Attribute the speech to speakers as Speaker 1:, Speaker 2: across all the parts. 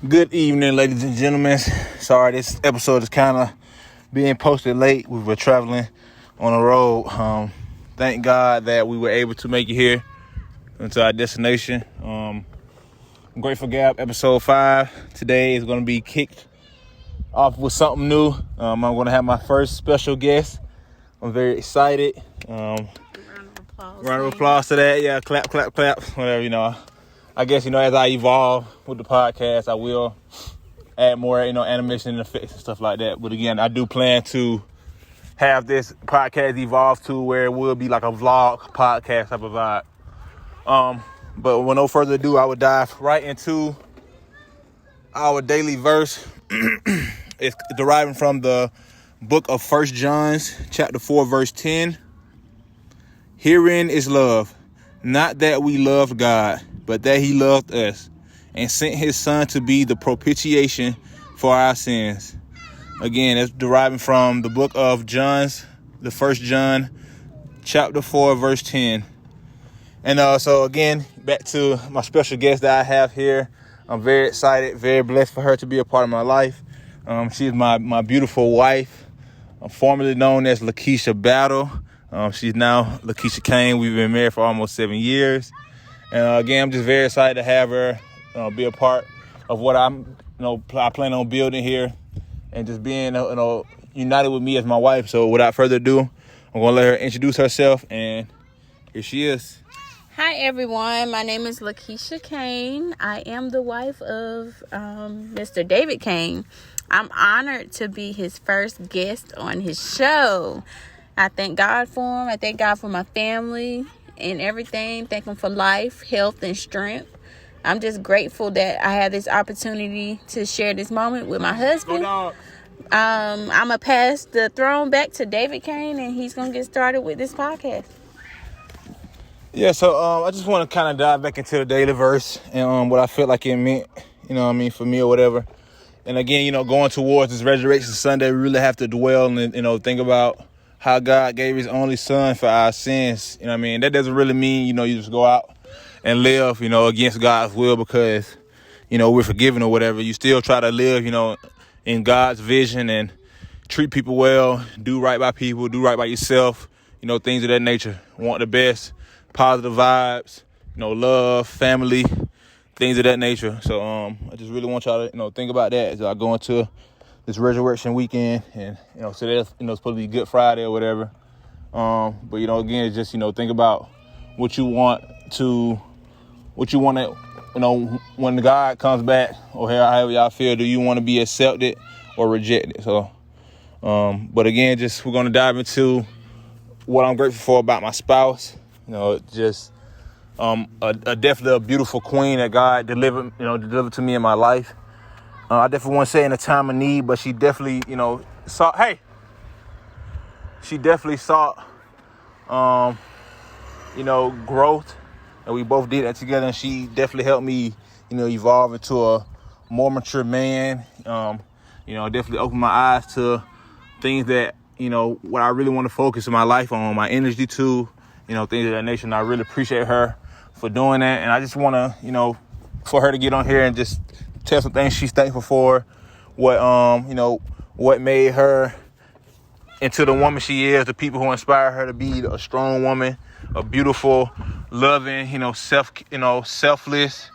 Speaker 1: Good evening, ladies and gentlemen. Sorry, this episode is kind of being posted late. We were traveling on the road. Thank God that we were able to make it here into our destination. Grateful Gap episode 5 today is going to be kicked off with something new. I'm going to have my first special guest. I'm very excited. Round of applause to that. Yeah, clap, whatever, I guess, as I evolve with the podcast, I will add more, animation and effects and stuff like that. But again, I do plan to have this podcast evolve to where it will be like a vlog podcast type of vibe. But with no further ado, I would dive right into our daily verse. It's deriving from the book of 1 John, chapter 4, verse 10. Herein is love, not that we loved God, but that he loved us and sent his son to be the propitiation for our sins. Again, it's deriving from the book of John's, the 1 John, chapter 4, verse 10. And so again, back to my special guest that I have here. I'm very excited, very blessed for her to be a part of my life. She is my beautiful wife, formerly known as Lakeisha Battle. She's now Lakeisha Kane. We've been married for almost 7 years. And again, I'm just very excited to have her be a part of what I plan on building here and just being, united with me as my wife. So without further ado, I'm going to let her introduce herself, and here she is.
Speaker 2: Hi, everyone. My name is Lakeisha Kane. I am the wife of Mr. David Kane. I'm honored to be his first guest on his show. I thank God for him. I thank God for my family and everything. Thank him for life, health, and strength. I'm just grateful that I have this opportunity to share this moment with my husband. I'm going to pass the throne back to David Kane, and he's going to get started with this podcast.
Speaker 1: Yeah, so I just want to kind of dive back into the daily verse and what I felt like it meant, for me or whatever. And again, going towards this Resurrection Sunday, we really have to dwell and, think about how God gave his only son for our sins. That doesn't really mean, you just go out and live, against God's will because, we're forgiven or whatever. You still try to live, in God's vision and treat people well, do right by people, do right by yourself, things of that nature. Want the best, positive vibes, love, family, things of that nature. So I just really want y'all to, think about that as I go into this resurrection weekend, and so that's supposed to be Good Friday or whatever. But again, just think about what you want to, when God comes back, or however y'all feel. Do you want to be accepted or rejected? So, but again, we're gonna dive into what I'm grateful for about my spouse. Definitely a beautiful queen that God delivered to me in my life. I definitely want to say in a time of need, but she definitely, sought growth, and we both did that together. And she definitely helped me, evolve into a more mature man. Definitely opened my eyes to things that, what I really want to focus my life on, my energy to, things of that nature. And I really appreciate her for doing that. And I just want to, for her to get on here and just tell some things she's thankful for, what made her into the woman she is, the people who inspire her to be a strong woman, a beautiful, loving, selfless,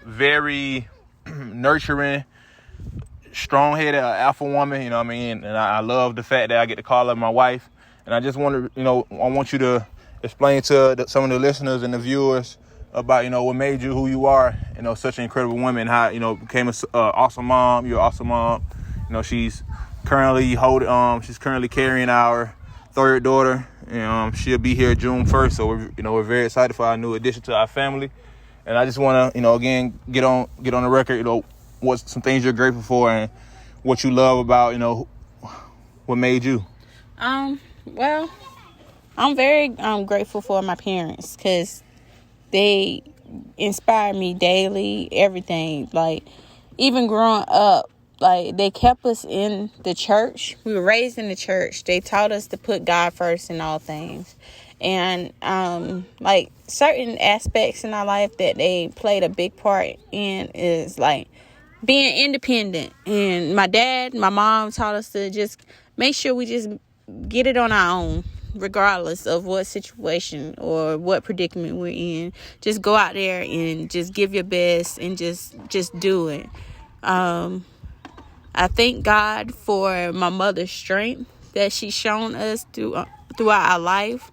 Speaker 1: very nurturing, strong-headed, alpha woman, And I love the fact that I get to call her my wife. And I just want to, I want you to explain to some of the listeners and the viewers about, what made you who you are, such an incredible woman, how, became an awesome mom. You're an awesome mom. She's currently carrying our third daughter, and she'll be here June 1st. So we're very excited for our new addition to our family. And I just want to, again, get on the record, what some things you're grateful for and what you love about, what made you.
Speaker 2: Well, I'm very grateful for my parents because they inspire me daily, everything. Like, even growing up, like, they kept us in the church. We were raised in the church. They taught us to put God first in all things. And like certain aspects in our life that they played a big part in is like being independent. And my mom taught us to just make sure we just get it on our own, regardless of what situation or what predicament we're in. Just go out there and just give your best and just do it. I thank God for my mother's strength that she's shown us throughout our life,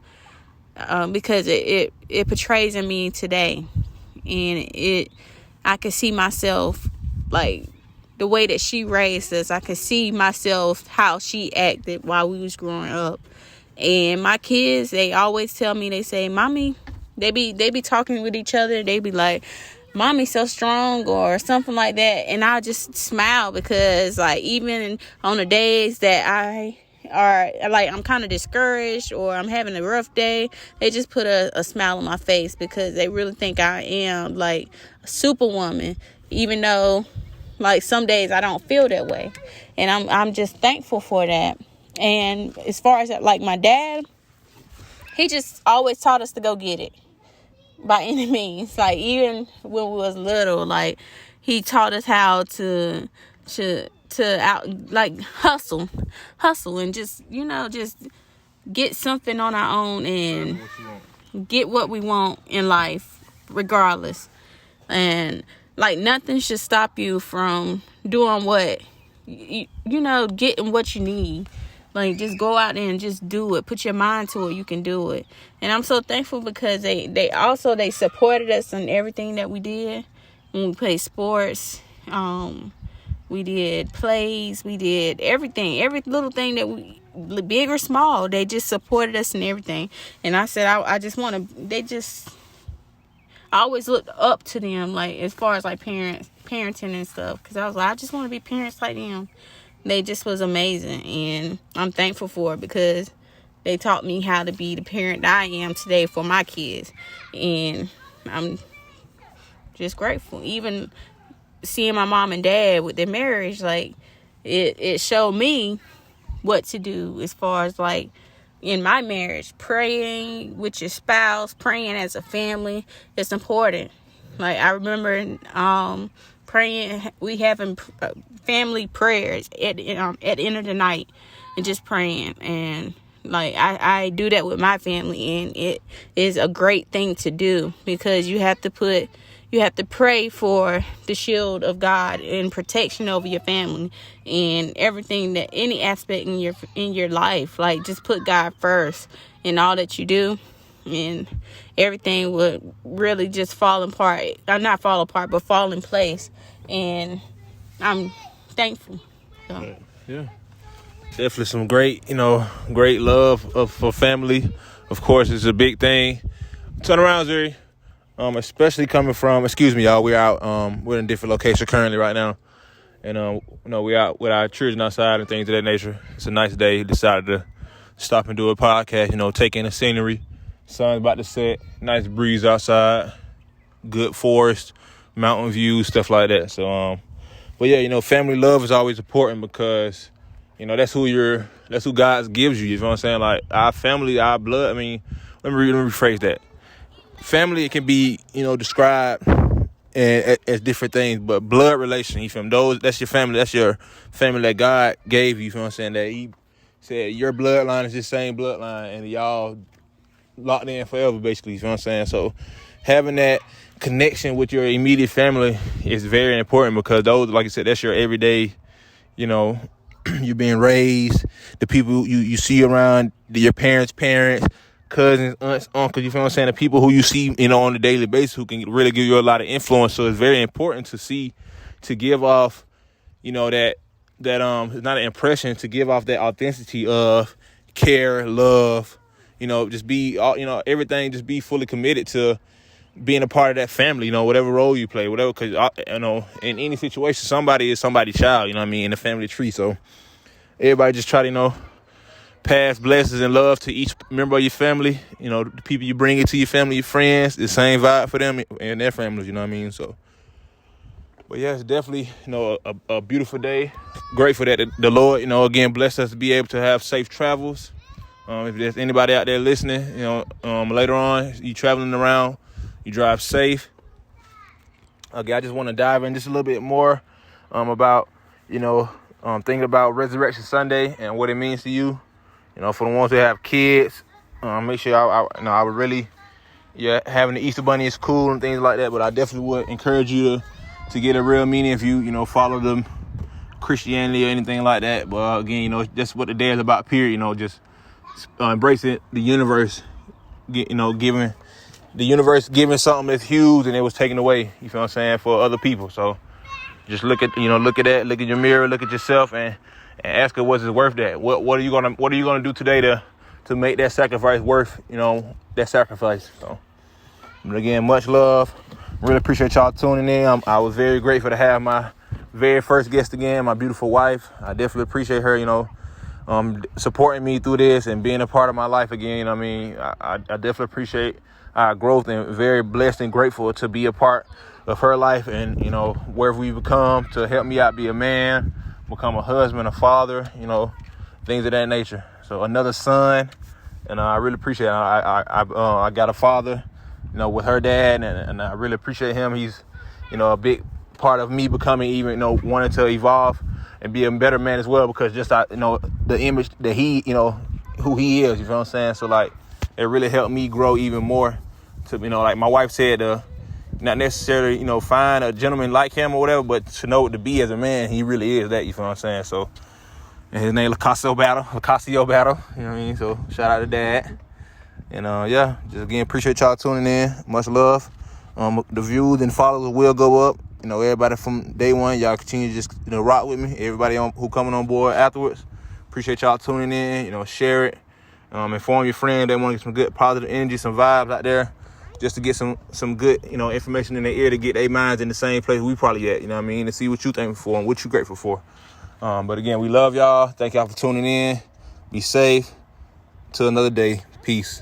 Speaker 2: because it portrays in me today, and I can see myself like the way that she raised us. I can see myself how she acted while we was growing up. And my kids, they always tell me, they say, "Mommy," they be talking with each other. They be like, "Mommy's so strong," or something like that. And I just smile, because like even on the days that I'm kind of discouraged or I'm having a rough day, they just put a smile on my face, because they really think I am like a superwoman, even though like some days I don't feel that way. And I'm just thankful for that. And as far as like my dad, he just always taught us to go get it by any means. Like even when we was little, like he taught us how to out like hustle and just get something on our own and get what we want in life regardless. And like nothing should stop you from doing what getting what you need. Like just go out there and just do it. Put your mind to it. You can do it. And I'm so thankful, because they supported us in everything that we did. When we played sports, we did plays, we did everything, every little thing that we, big or small, they just supported us in everything. And I said, I always looked up to them, like as far as like parenting and stuff, because I was like, I just want to be parents like them. They just was amazing, and I'm thankful for it, because they taught me how to be the parent that I am today for my kids. And I'm just grateful. Even seeing my mom and dad with their marriage, like it showed me what to do as far as like in my marriage. Praying with your spouse, praying as a family, it's important. Like I remember praying, we having family prayers at the end of the night, and just praying. And like I do that with my family, and it is a great thing to do, because you have to pray for the shield of God and protection over your family and everything, that any aspect in your life. Like just put God first in all that you do, and everything would really just fall apart. Not fall apart, but fall in place. And I'm thankful. So.
Speaker 1: Yeah. Definitely some great love for family. Of course, it's a big thing. Turn around, Zuri. Especially coming from, excuse me, y'all, we're out, we're in a different location currently right now. And, we're out with our children outside and things of that nature. It's a nice day. Decided to stop and do a podcast, take in the scenery. Sun's about to set, nice breeze outside, good forest, mountain views, stuff like that. So, but yeah, family love is always important, because, that's who God gives you. You know what I'm saying? Like our family, our blood. I mean, let me rephrase that. Family, it can be, described as different things, but blood relation, you feel me? That's your family. That's your family that God gave you. You feel what I'm saying? That He said your bloodline is the same bloodline, and y'all locked in forever, basically. You feel what I'm saying? So having that connection with your immediate family is very important, because those, like I said, that's your everyday, you're being raised, the people you see around, your parents, cousins, aunts, uncles, you feel what I'm saying? The people who you see, on a daily basis, who can really give you a lot of influence. So it's very important to give off, that not an impression, to give off that authenticity of care, love, just be, everything, just be fully committed to being a part of that family, whatever role you play, whatever, because, in any situation, somebody is somebody's child, in the family tree. So everybody just try to, pass blessings and love to each member of your family. The people you bring into your family, your friends, the same vibe for them and their families, you know what I mean? So, but yeah, it's definitely, a beautiful day. Grateful that the Lord, again, blessed us to be able to have safe travels. If there's anybody out there listening, you know, later on, you traveling around, you drive safe. Okay, I just want to dive in just a little bit more about, you know, thinking about Resurrection Sunday and what it means to you. You know, for the ones that have kids, make sure I would really, having the Easter Bunny is cool and things like that, but I definitely would encourage you to get a real meaning if you know, follow them Christianity or anything like that. But again, you know, that's what the day is about, period. You know, just embracing the universe, giving the universe giving something that's huge and it was taken away, you feel what I'm saying, for other people. So just look at that, look at your mirror, look at yourself and ask her, was it worth that? What are you gonna do today to make that sacrifice worth, you know, that sacrifice? So, but again, much love. Really appreciate y'all tuning in. I was very grateful to have my very first guest again, my beautiful wife. I definitely appreciate her, you know, supporting me through this and being a part of my life again. I mean, I definitely appreciate our growth and very blessed and grateful to be a part of her life and, you know, wherever we become, to help me out, be a man, become a husband, a father, you know, things of that nature. So another son, and I really appreciate it. I got a father, you know, with her dad, and I really appreciate him. He's, you know, a big part of me becoming even, you know, wanting to evolve and be a better man as well, because just, you know, the image that he, you know, who he is, you feel what I'm saying? So, like, it really helped me grow even more to, you know, like my wife said, not necessarily, you know, find a gentleman like him or whatever, but to know what to be as a man, he really is that, you feel what I'm saying? So, and his name Lacasio Battle, you know what I mean? So, shout out to Dad. And, just again, appreciate y'all tuning in. Much love. The views and followers will go up. You know, everybody from day one, y'all continue to just, you know, rock with me. Everybody who coming on board afterwards, appreciate y'all tuning in. You know, share it. Inform your friend. They want to get some good positive energy, some vibes out there, just to get some good, you know, information in their ear to get their minds in the same place we probably at, you know what I mean, to see what you thankful for and what you grateful for. But again, we love y'all. Thank y'all for tuning in. Be safe. Till another day. Peace.